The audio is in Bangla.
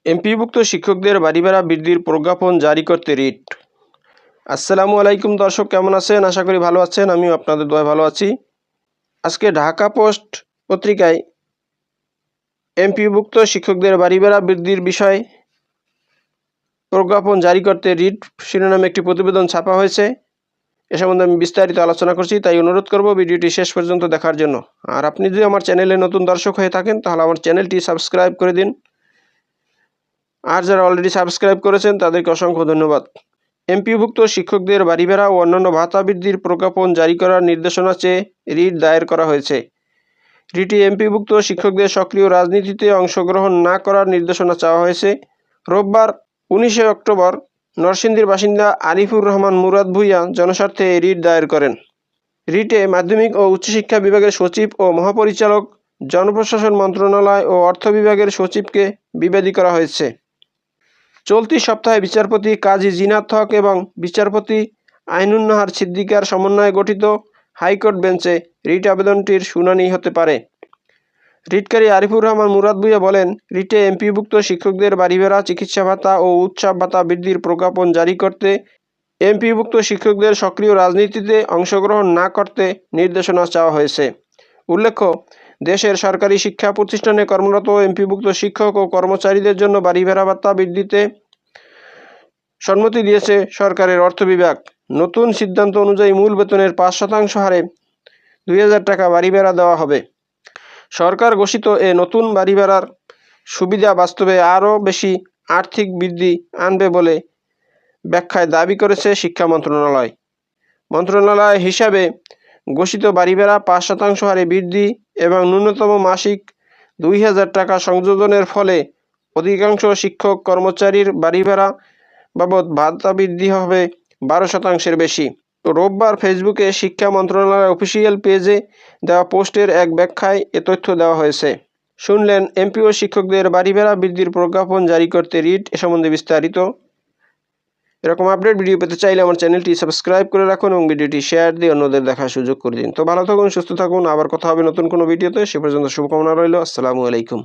এমপিভুক্ত শিক্ষকদের বাড়ি ভাড়া বৃদ্ধির প্রজ্ঞাপন জারি করতে রিট। আসসালামু আলাইকুম দর্শক, কেমন আছেন? আশা করি ভালো আছেন। আমিও আপনাদের দোয়ায় ভালো আছি। আজকে ঢাকা পোস্ট পত্রিকায় এমপিভুক্ত শিক্ষকদের বাড়ি ভাড়া বৃদ্ধির বিষয়ে প্রজ্ঞাপন জারি করতে রিট শিরোনামে একটি প্রতিবেদন ছাপা হয়েছে। এ সম্বন্ধে আমি বিস্তারিত আলোচনা করছি, তাই অনুরোধ করব ভিডিওটি শেষ পর্যন্ত দেখার জন্য। আর আপনি যদি আমার চ্যানেলে নতুন দর্শক হয়ে থাকেন তাহলে আমার চ্যানেলটি সাবস্ক্রাইব করে দিন। আর যারা অলরেডি সাবস্ক্রাইব করেছেন তাদেরকে অসংখ্য ধন্যবাদ। এমপিভুক্ত শিক্ষকদের বাড়ি ভাড়া ও অন্যান্য ভাতা বৃদ্ধির প্রজ্ঞাপন জারি করার নির্দেশনা চেয়ে রিট দায়ের করা হয়েছে। রিটে এমপিভুক্ত শিক্ষকদের সক্রিয় রাজনীতিতে অংশগ্রহণ না করার নির্দেশনা চাওয়া হয়েছে। রোববার 19 অক্টোবর নরসিংদীর বাসিন্দা আরিফুর রহমান মুরাদ ভূঁইয়া জনস্বার্থে রিট দায়ের করেন। রিটে মাধ্যমিক ও উচ্চশিক্ষা বিভাগের সচিব ও মহাপরিচালক, জনপ্রশাসন মন্ত্রণালয় ও অর্থ বিভাগের সচিবকে বিবাদী করা হয়েছে। চলতি সপ্তাহে বিচারপতি কাজী জিনাত হক এবং বিচারপতি আইনুন্নাহার সিদ্দিকার সমন্বয়ে গঠিত হাইকোর্ট বেঞ্চে রিট আবেদনটির শুনানি হতে পারে। রিটকারী আরিফুর রহমান মুরাদ ভূঁইয়া বলেন, রিটে এমপিভুক্ত শিক্ষকদের বাড়ি ভাড়া, চিকিৎসা ভাতা ও উৎসব ভাতা বৃদ্ধির প্রজ্ঞাপন জারি করতে এমপিভুক্ত শিক্ষকদের সক্রিয় রাজনীতিতে অংশগ্রহণ না করতে নির্দেশনা চাওয়া হয়েছে। উল্লেখ্য, দেশের সরকারি শিক্ষা প্রতিষ্ঠানে কর্মরত এমপিভুক্ত শিক্ষক ও কর্মচারীদের জন্য বাড়ি ভাড়া ভাতা বৃদ্ধিতে সম্মতি দিয়েছে সরকারের অর্থ বিভাগ। নতুন সিদ্ধান্ত অনুযায়ী মূল বেতনের 5% হারে 2000 টাকা বাড়ি ভাড়া দেওয়া হবে। সরকার ঘোষিত এ নতুন বাড়ি ভাড়ার সুবিধা বাস্তবে আরও বেশি আর্থিক বৃদ্ধি আনবে বলে ব্যাখ্যায় দাবি করেছে শিক্ষা মন্ত্রণালয়। মন্ত্রণালয় হিসাবে ঘোষিত বাড়ি ভাড়া 5% হারে বৃদ্ধি এবং ন্যূনতম মাসিক 2000 টাকা সংযোজনের ফলে অধিকাংশ শিক্ষক কর্মচারীর বাড়ি ভাড়া বাবদ ভাতা বৃদ্ধি হবে 12% বেশি। রোববার ফেসবুকে শিক্ষা মন্ত্রণালয়ের অফিসিয়াল পেজে দেওয়া পোস্টের এক ব্যাখ্যায় এ তথ্য দেওয়া হয়েছে। শুনলেন এমপিও শিক্ষকদের বাড়ি ভাড়া বৃদ্ধির প্রজ্ঞাপন জারি করতে রিট, এ সম্বন্ধে বিস্তারিত। এরকম আপডেট ভিডিও পেতে চাইলে আমার চ্যানেলটি সাবস্ক্রাইব করে রাখুন এবং ভিডিওটি শেয়ার দিয়ে অন্যদের দেখার সুযোগ করে দিন। তো ভালো থাকুন, সুস্থ থাকুন, আবার কথা হবে নতুন কোনো ভিডিওতে। সে পর্যন্ত শুভকামনা রইল। আসসালামু আলাইকুম।